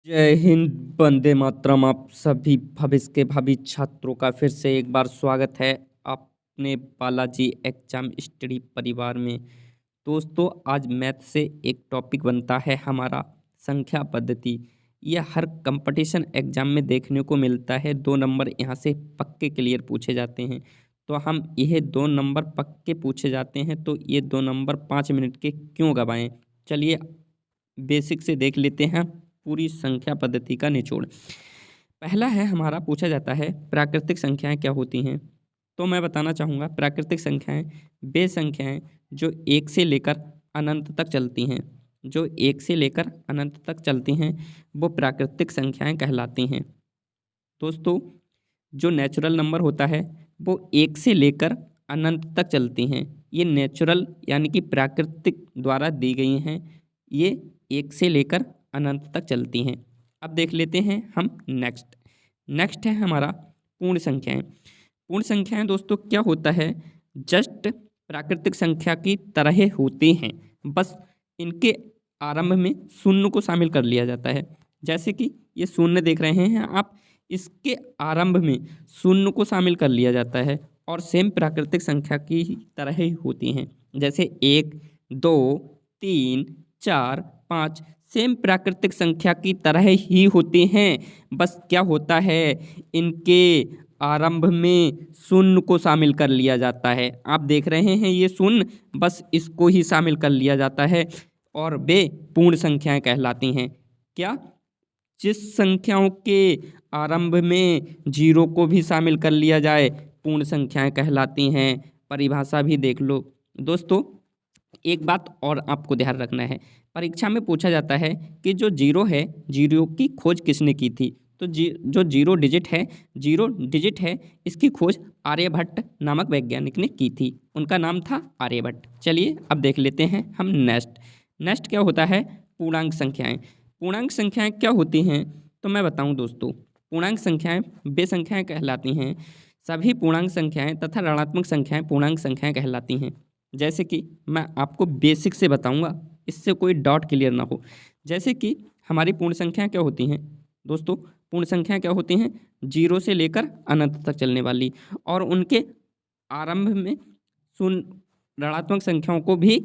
जय हिंद, वंदे मातरम। आप सभी भविष्य के भावी छात्रों का फिर से एक बार स्वागत है अपने बालाजी एग्जाम स्टडी परिवार में। दोस्तों, आज मैथ से एक टॉपिक बनता है हमारा संख्या पद्धति। यह हर कंपटीशन एग्जाम में देखने को मिलता है। 2 नंबर यहाँ से पक्के क्लियर पूछे जाते हैं। तो हम यह 2 नंबर पक्के पूछे जाते हैं, तो ये 2 नंबर 5 मिनट के क्यों गवाएं। चलिए बेसिक से देख लेते हैं पूरी संख्या पद्धति का निचोड़। पहला है हमारा, पूछा जाता है प्राकृतिक संख्याएं क्या होती हैं। तो मैं बताना चाहूँगा, प्राकृतिक संख्याएं वे संख्याएं जो 1 से लेकर अनंत तक चलती हैं। जो 1 से लेकर अनंत तक चलती हैं वो प्राकृतिक संख्याएं कहलाती हैं। दोस्तों, जो नेचुरल नंबर होता है वो 1 से लेकर अनंत तक चलती हैं। ये नेचुरल यानी कि प्राकृतिक द्वारा दी गई हैं। ये 1 से लेकर अनंत तक चलती हैं। अब देख लेते हैं हम नेक्स्ट है हमारा पूर्ण संख्याएं। पूर्ण संख्याएं दोस्तों क्या होता है, जस्ट प्राकृतिक संख्या की तरह होती हैं, बस इनके आरंभ में शून्य को शामिल कर लिया जाता है। जैसे कि ये शून्य देख रहे हैं आप, इसके आरंभ में शून्य को शामिल कर लिया जाता है और सेम प्राकृतिक संख्या की ही तरह ही होती हैं। जैसे 1, 2, 3, 4, 5 सेम प्राकृतिक संख्या की तरह ही होती हैं। बस क्या होता है, इनके आरंभ में शून्य को शामिल कर लिया जाता है। आप देख रहे हैं ये शून्य, बस इसको ही शामिल कर लिया जाता है और वे पूर्ण संख्याएं कहलाती हैं। क्या? जिस संख्याओं के आरंभ में 0 को भी शामिल कर लिया जाए पूर्ण संख्याएं कहलाती हैं। परिभाषा भी देख लो। दोस्तों, एक बात और आपको ध्यान रखना है, परीक्षा में पूछा जाता है कि जो 0 है, 0 की खोज किसने की थी। तो जो 0 डिजिट है इसकी खोज आर्यभट्ट नामक वैज्ञानिक ने की थी। उनका नाम था आर्यभट्ट। चलिए अब देख लेते हैं हम नेक्स्ट क्या होता है, पूर्णांक संख्याएं। पूर्णांक संख्याएं क्या होती हैं, तो मैं बताऊं दोस्तों, पूर्णांक संख्याएं वे संख्याएं कहलाती हैं, सभी पूर्णांक संख्याएं तथा ऋणात्मक संख्याएं पूर्णांक संख्याएं कहलाती हैं। जैसे कि मैं आपको बेसिक से बताऊंगा, इससे कोई डाउट क्लियर ना हो। जैसे कि हमारी पूर्ण संख्याएं क्या होती हैं दोस्तों, पूर्ण संख्याएं क्या होती हैं, 0 से लेकर अनंत तक चलने वाली, और उनके आरंभ में शून्य ऋणात्मक संख्याओं को भी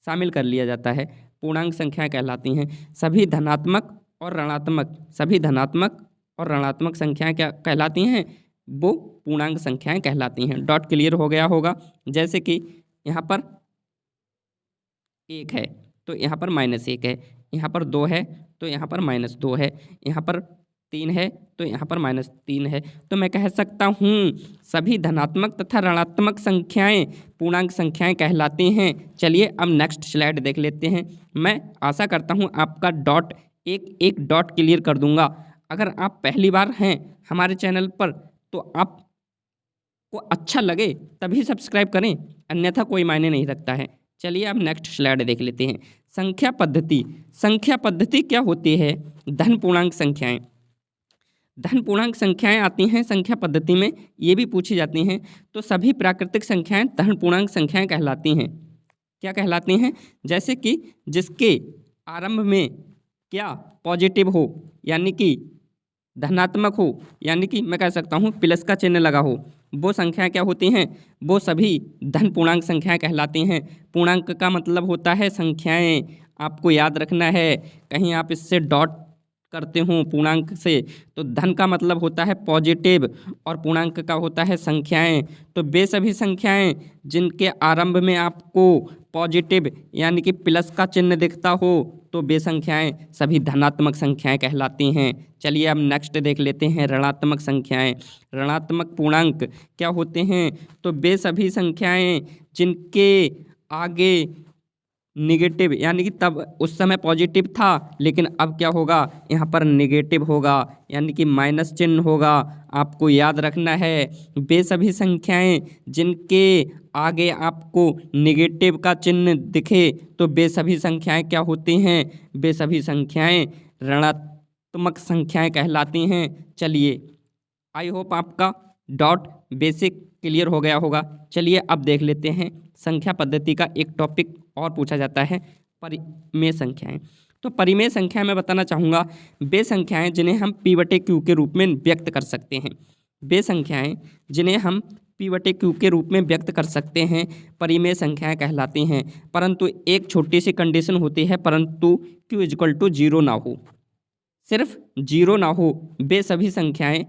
शामिल कर लिया जाता है। पूर्णांक संख्याएं कहलाती हैं। सभी धनात्मक और ऋणात्मक संख्याएं क्या कहलाती हैं, वो पूर्णांक संख्याएं कहलाती हैं। डॉट क्लियर हो गया होगा। जैसे कि यहाँ पर 1 है तो यहाँ पर -1 है, यहाँ पर 2 है तो यहाँ पर -2 है, यहाँ पर 3 है तो यहाँ पर -3 है। तो मैं कह सकता हूँ सभी धनात्मक तथा ऋणात्मक संख्याएं पूर्णांक संख्याएं कहलाती हैं। चलिए अब नेक्स्ट स्लाइड देख लेते हैं। मैं आशा करता हूँ आपका डॉट एक एक डॉट क्लियर कर दूंगा। अगर आप पहली बार हैं हमारे चैनल पर तो आपको अच्छा लगे तभी सब्सक्राइब करें, अन्यथा कोई मायने नहीं रखता है। चलिए अब नेक्स्ट स्लाइड देख लेते हैं। संख्या पद्धति क्या होती है, धन पूर्णांक संख्याएं आती हैं संख्या पद्धति में, ये भी पूछी जाती हैं। तो सभी प्राकृतिक संख्याएं धन पूर्णांक संख्याएं कहलाती हैं। क्या कहलाती हैं, जैसे कि जिसके आरंभ में क्या पॉजिटिव हो यानी कि धनात्मक हो, यानी कि मैं कह सकता हूँ प्लस का चिन्ह लगा हो, वो संख्याएं क्या होती हैं, वो सभी धन पूर्णांक संख्याएं कहलाती हैं। पूर्णांक का मतलब होता है संख्याएं, आपको याद रखना है। कहीं आप इससे डॉट करते हो पूर्णांक से, तो धन का मतलब होता है पॉजिटिव और पूर्णांक का होता है संख्याएं। तो वे सभी संख्याएं जिनके आरंभ में आपको पॉजिटिव यानी कि प्लस का चिन्ह दिखता हो, तो वे संख्याएं सभी धनात्मक संख्याएं कहलाती हैं। चलिए अब नेक्स्ट देख लेते हैं ऋणात्मक संख्याएं। ऋणात्मक पूर्णांक क्या होते हैं, तो वे सभी संख्याएं जिनके आगे निगेटिव यानी कि तब उस समय पॉजिटिव था लेकिन अब क्या होगा, यहाँ पर निगेटिव होगा यानी कि माइनस चिन्ह होगा। आपको याद रखना है वे सभी संख्याएं जिनके आगे आपको निगेटिव का चिन्ह दिखे, तो वे सभी संख्याएं क्या होती हैं, वे सभी संख्याएं ऋणात्मक संख्याएं कहलाती हैं। चलिए आई होप आपका डॉट बेसिक क्लियर हो गया होगा। चलिए अब देख लेते हैं संख्या पद्धति का एक टॉपिक और पूछा जाता है, परिमेय संख्याएं। तो परिमेय संख्या मैं बताना चाहूँगा वे संख्याएं जिन्हें हम पी बटे क्यू के रूप में व्यक्त कर सकते हैं। वे संख्याएं जिन्हें हम पी बटे क्यू के रूप में व्यक्त कर सकते हैं परिमेय संख्याएं कहलाती हैं, परंतु एक छोटी सी कंडीशन होती है, परंतु क्यू इक्वल टू 0 ना हो, सिर्फ 0 ना हो, वे सभी संख्याएं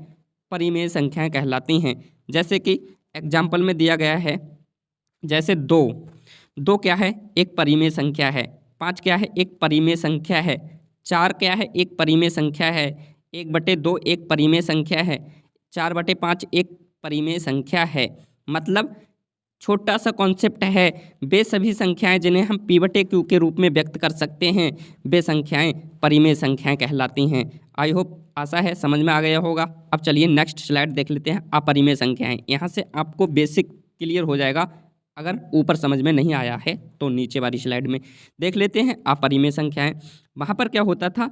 परिमेय संख्याएं कहलाती हैं। जैसे कि एग्जाम्पल में दिया गया है, जैसे 2 क्या है, एक परिमेय संख्या है। 5 क्या है, एक परिमेय संख्या है। 4 क्या है, एक परिमेय संख्या है। 1/2 एक परिमेय संख्या है। 4/5 एक परिमेय संख्या है। मतलब छोटा सा कॉन्सेप्ट है, वे सभी संख्याएं जिन्हें हम पी बटे क्यू के रूप में व्यक्त कर सकते हैं वे संख्याएं परिमेय संख्याएं कहलाती हैं। आई होप आशा है समझ में आ गया होगा। अब चलिए नेक्स्ट स्लाइड देख लेते हैं, अपरिमेय संख्याएं। यहाँ से आपको बेसिक क्लियर हो जाएगा, अगर ऊपर समझ में नहीं आया है तो नीचे वाली स्लाइड में देख लेते हैं अपरिमेय संख्याएं। वहाँ पर क्या होता था,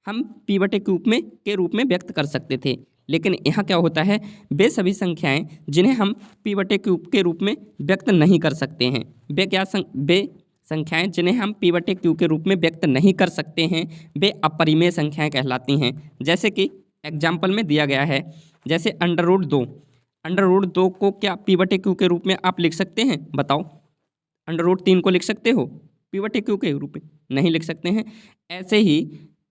हम पी बटे क्यू के रूप में व्यक्त कर सकते थे, लेकिन यहाँ क्या होता है, वे सभी संख्याएं जिन्हें हम पी बटे क्यू के रूप में व्यक्त नहीं कर सकते हैं, वे संख्याएं जिन्हें हम पी बटे क्यू के रूप में व्यक्त नहीं कर सकते हैं वे अपरिमेय संख्याएं कहलाती हैं। जैसे कि एग्जाम्पल में दिया गया है, जैसे अंडर रूट 2 को क्या पी बटे क्यू के रूप में आप लिख सकते हैं, बताओ। अंडर रूट 3 को लिख सकते हो पी बटे क्यू के रूप में, नहीं लिख सकते हैं। ऐसे ही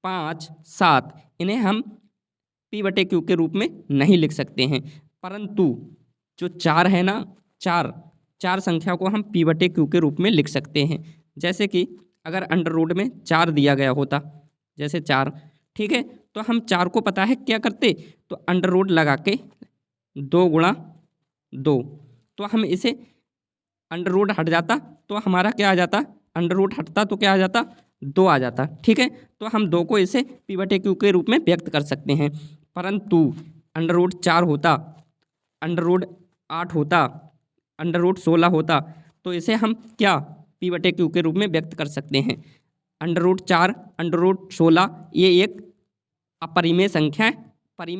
5, 7 इन्हें हम पी बटे क्यू के रूप में नहीं लिख सकते हैं, परंतु जो 4 है ना, चार संख्या को हम पी बटे क्यू के रूप में लिख सकते हैं। जैसे कि अगर अंडर रूट में 4 दिया गया होता, जैसे 4, ठीक है, तो हम 4 को पता है क्या करते, तो अंडर रूट लगा के 2 गुणा 2, तो हम इसे अंडर रूट हट जाता तो हमारा क्या आ जाता, अंडर रूट हटता तो क्या आ जाता, 2 आ जाता, ठीक है। तो हम 2 को इसे पी बटे क्यू के रूप में व्यक्त कर सकते हैं, परंतु अंडर रूट 4 होता, अंडर रूट 8 होता, अंडर रूट 16 होता, तो इसे हम क्या पी बटे क्यू के रूप में व्यक्त कर सकते हैं। अंडर रूट 4, अंडर रूट 16 ये एक अपरिमेय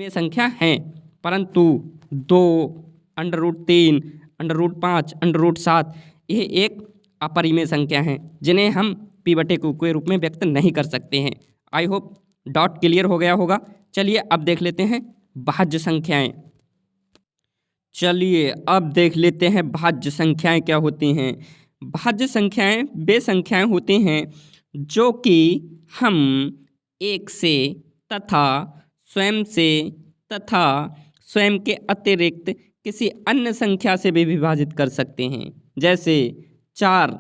संख्या है, परंतु 2, under root 3, under root 5, under root 7 ये एक अपरिमेय संख्या हैं जिन्हें हम पी बटे क्यू के रूप में व्यक्त नहीं कर सकते हैं। आई होप डॉट क्लियर हो गया होगा। चलिए अब देख लेते हैं भाज्य संख्याएं। चलिए अब देख लेते हैं भाज्य संख्याएं क्या होती हैं। भाज्य संख्याएं वे संख्याएं होती हैं जो कि हम एक से तथा स्वयं के अतिरिक्त किसी अन्य संख्या से भी विभाजित कर सकते हैं। जैसे 4,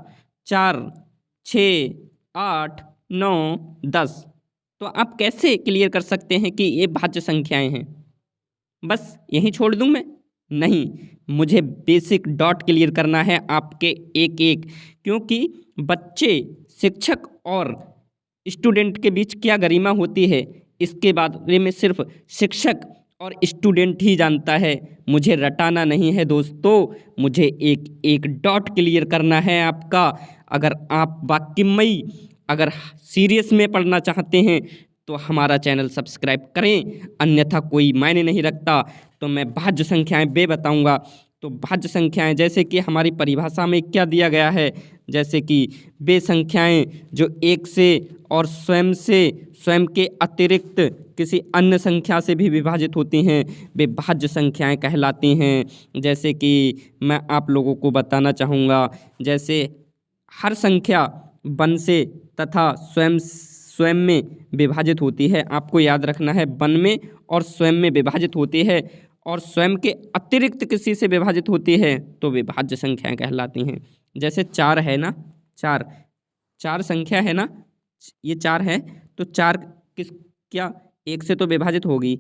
6, 8, 9, 10। तो आप कैसे क्लियर कर सकते हैं कि ये भाज्य संख्याएं हैं, बस यहीं छोड़ दूं मैं? नहीं, मुझे बेसिक डॉट क्लियर करना है आपके एक एक, क्योंकि बच्चे, शिक्षक और स्टूडेंट के बीच क्या गरिमा होती है इसके बारे में सिर्फ शिक्षक और स्टूडेंट ही जानता है। मुझे रटाना नहीं है दोस्तों, मुझे एक एक डॉट क्लियर करना है आपका। अगर आप वाकई अगर सीरियस में पढ़ना चाहते हैं तो हमारा चैनल सब्सक्राइब करें, अन्यथा कोई मायने नहीं रखता। तो मैं भाज्य संख्याएं बे बताऊंगा। तो भाज्य संख्याएं जैसे कि हमारी परिभाषा में क्या दिया गया है, जैसे कि वे संख्याएं जो एक से और स्वयं के अतिरिक्त किसी अन्य संख्या से भी विभाजित होती हैं वे भाज्य संख्याएं कहलाती हैं। जैसे कि मैं आप लोगों को बताना चाहूँगा, जैसे हर संख्या वन से तथा स्वयं में विभाजित होती है। आपको याद रखना है, वन में और स्वयं में विभाजित होती है और स्वयं के अतिरिक्त किसी से विभाजित होती है तो वे भाज्य संख्याएं कहलाती हैं। जैसे 4 है ना, 4 संख्या है ना, ये 4 है तो 4 क्या एक से तो विभाजित होगी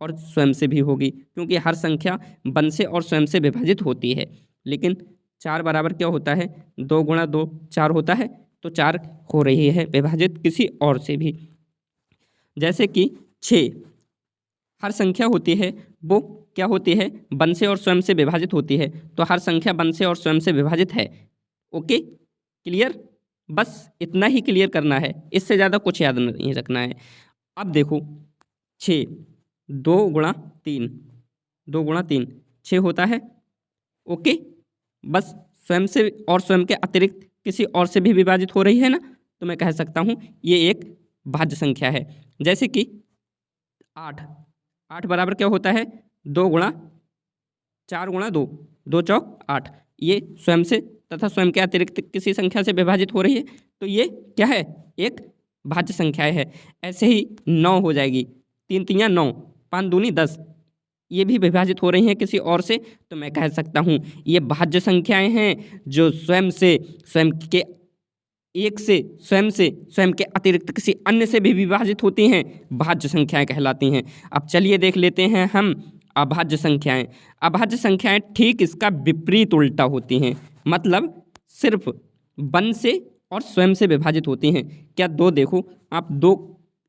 और स्वयं से भी होगी, क्योंकि हर संख्या वन से और स्वयं से विभाजित होती है। लेकिन 4 बराबर क्या होता है, 2 गुणा 2 4 होता है, तो 4 हो रही है विभाजित किसी और से भी। जैसे कि 6 हर संख्या होती है वो क्या होती है, वन से और स्वयं से विभाजित होती है, तो हर संख्या वन से और स्वयं से विभाजित है। ओके क्लियर, बस इतना ही क्लियर करना है, इससे ज़्यादा कुछ याद नहीं रखना है। अब देखो 6 2 गुणा 3 6 होता है। ओके, बस स्वयं से और स्वयं के अतिरिक्त किसी और से भी विभाजित हो रही है ना, तो मैं कह सकता हूँ ये एक भाज्य संख्या है। जैसे कि 8, 8 बराबर क्या होता है, 2 गुणा 4 गुणा 2, 2 चौक 8। ये स्वयं से तथा स्वयं के अतिरिक्त किसी संख्या से विभाजित हो रही है, तो ये क्या है, एक भाज्य संख्या है। ऐसे ही 9 हो जाएगी, 3 तियाँ 9, 5 दूनी 10, ये भी विभाजित हो रही हैं किसी और से, तो मैं कह सकता हूँ ये भाज्य संख्याएं हैं जो स्वयं से, स्वयं के एक से, स्वयं के अतिरिक्त किसी अन्य से भी विभाजित होती हैं, भाज्य संख्याएं कहलाती हैं। अब चलिए देख लेते हैं हम अभाज्य संख्याएं। अभाज्य संख्याएं ठीक इसका विपरीत उल्टा होती हैं, मतलब सिर्फ वन से और स्वयं से विभाजित होती हैं। क्या दो देखो आप, 2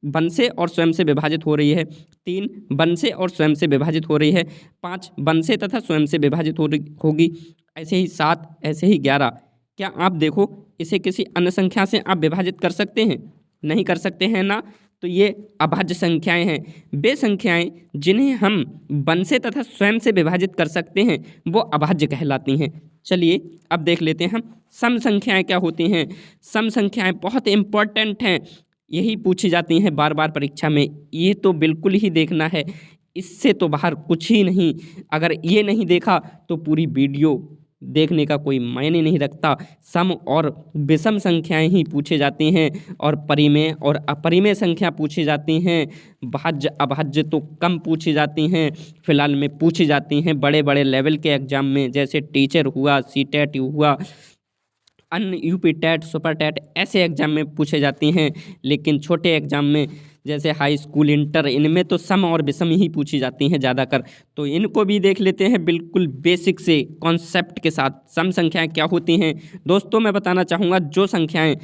वन से और स्वयं से विभाजित हो रही है, 3 वन से और स्वयं से विभाजित हो रही है, 5 वन से तथा स्वयं से विभाजित होगी, ऐसे ही 7, ऐसे ही 11। क्या आप देखो इसे किसी अन्य संख्या से आप विभाजित कर सकते हैं, नहीं कर सकते हैं ना, तो ये अभाज्य संख्याएं हैं। वे संख्याएं जिन्हें हम वन से तथा स्वयं से विभाजित कर सकते हैं वो अभाज्य कहलाती हैं। चलिए अब देख लेते हैं हम सम संख्याएं क्या होती हैं। सम संख्याएं बहुत इम्पोर्टेंट हैं, यही पूछी जाती हैं बार बार परीक्षा में, ये तो बिल्कुल ही देखना है, इससे तो बाहर कुछ ही नहीं। अगर ये नहीं देखा तो पूरी वीडियो देखने का कोई मायने नहीं रखता। सम और विषम संख्याएं ही पूछे जाती हैं और परिमेय और अपरिमेय संख्या पूछी जाती हैं। भाज्य अभाज्य तो कम पूछी जाती हैं, फिलहाल में पूछी जाती हैं बड़े बड़े लेवल के एग्जाम में, जैसे टीचर हुआ, सीटेट हुआ, अन्य यूपी टेट, सुपर टेट, ऐसे एग्जाम में पूछे जाती हैं। लेकिन छोटे एग्जाम में जैसे हाई स्कूल, इंटर, इनमें तो सम और विषम ही पूछी जाती हैं ज़्यादातर। तो इनको भी देख लेते हैं बिल्कुल बेसिक से कॉन्सेप्ट के साथ। सम संख्याएं क्या होती हैं दोस्तों, मैं बताना चाहूँगा, जो संख्याएं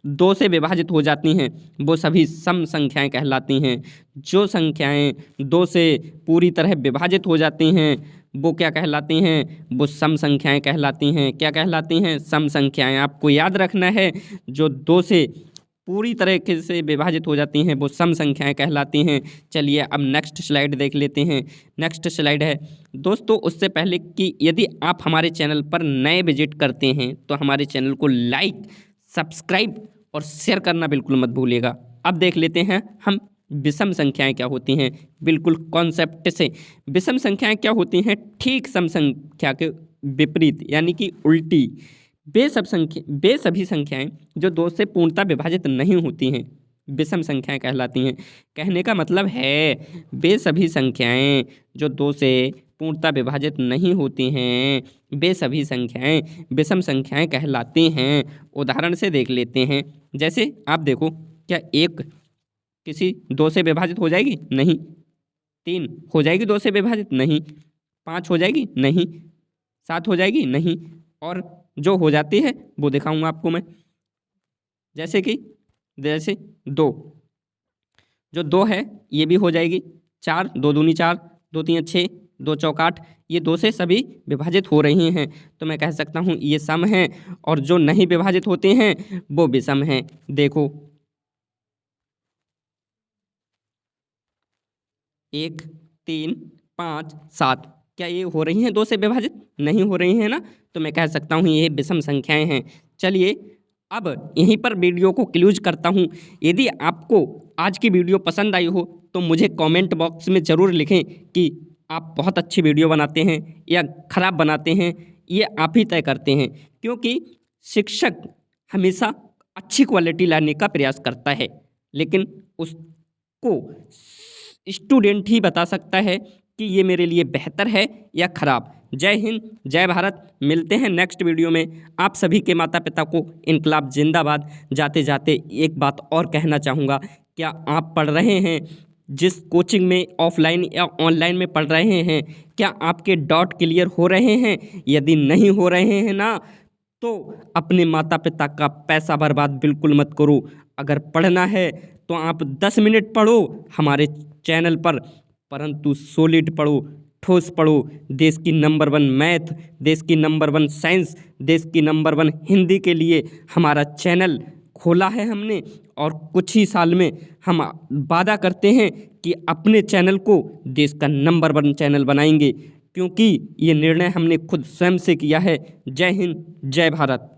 2 से विभाजित हो जाती हैं वो सभी सम संख्याएं कहलाती हैं। जो संख्याएं 2 से पूरी तरह विभाजित हो जाती हैं वो क्या कहलाती हैं, वो सम संख्याएं कहलाती हैं। क्या कहलाती हैं, सम संख्याएं। आपको याद रखना है, जो 2 से पूरी तरीके से विभाजित हो जाती हैं वो सम संख्याएं कहलाती हैं। चलिए अब नेक्स्ट स्लाइड देख लेते हैं। नेक्स्ट स्लाइड है दोस्तों, उससे पहले कि यदि आप हमारे चैनल पर नए विजिट करते हैं तो हमारे चैनल को लाइक, सब्सक्राइब और शेयर करना बिल्कुल मत भूलिएगा। अब देख लेते हैं हम विषम संख्याएं क्या होती हैं, बिल्कुल कॉन्सेप्ट से। विषम संख्याएं क्या होती हैं, ठीक सम संख्या के विपरीत, यानी कि उल्टी। वे सभी संख्याएं जो 2 से पूर्णतः विभाजित नहीं होती हैं विषम संख्याएं कहलाती हैं। कहने का मतलब है वे सभी संख्याएं जो 2 से पूर्णतः विभाजित नहीं होती हैं वे सभी संख्याएं विषम संख्याएं कहलाती हैं। उदाहरण से देख लेते हैं, जैसे आप देखो, क्या 1 किसी 2 से विभाजित हो जाएगी, नहीं। 3 हो जाएगी 2 से विभाजित, नहीं। 5 हो जाएगी, नहीं। 7 हो जाएगी, नहीं। और जो हो जाती है वो दिखाऊंगा आपको मैं, जैसे 2, जो 2 है ये भी हो जाएगी। 4, 2 दूनी 4, 2 तियाँ 6, 2 चौक 8, ये 2 से सभी विभाजित हो रही हैं, तो मैं कह सकता हूँ ये सम हैं। और जो नहीं विभाजित होते हैं वो विषम हैं। देखो 1, 3, 5, 7, क्या ये हो रही हैं 2 से विभाजित, नहीं हो रही हैं ना, तो मैं कह सकता हूँ ये विषम संख्याएं हैं। चलिए अब यहीं पर वीडियो को क्लोज करता हूँ। यदि आपको आज की वीडियो पसंद आई हो तो मुझे कमेंट बॉक्स में ज़रूर लिखें कि आप बहुत अच्छी वीडियो बनाते हैं या ख़राब बनाते हैं, ये आप ही तय करते हैं, क्योंकि शिक्षक हमेशा अच्छी क्वालिटी लाने का प्रयास करता है, लेकिन उसको स्टूडेंट ही बता सकता है कि ये मेरे लिए बेहतर है या ख़राब। जय हिंद, जय भारत। मिलते हैं नेक्स्ट वीडियो में। आप सभी के माता पिता को इनकलाब जिंदाबाद। जाते जाते एक बात और कहना चाहूँगा, क्या आप पढ़ रहे हैं, जिस कोचिंग में ऑफलाइन या ऑनलाइन में पढ़ रहे हैं, क्या आपके डाउट क्लियर हो रहे हैं? यदि नहीं हो रहे हैं ना, तो अपने माता पिता का पैसा बर्बाद बिल्कुल मत करो। अगर पढ़ना है तो आप 10 मिनट पढ़ो हमारे चैनल पर, परंतु सॉलिड पढ़ो, ठोस पढ़ो। देश की नंबर 1 मैथ, देश की नंबर 1 साइंस, देश की नंबर 1 हिंदी के लिए हमारा चैनल खोला है हमने, और कुछ ही साल में हम वादा करते हैं कि अपने चैनल को देश का नंबर 1 चैनल बनाएंगे, क्योंकि ये निर्णय हमने खुद स्वयं से किया है। जय हिंद, जय भारत।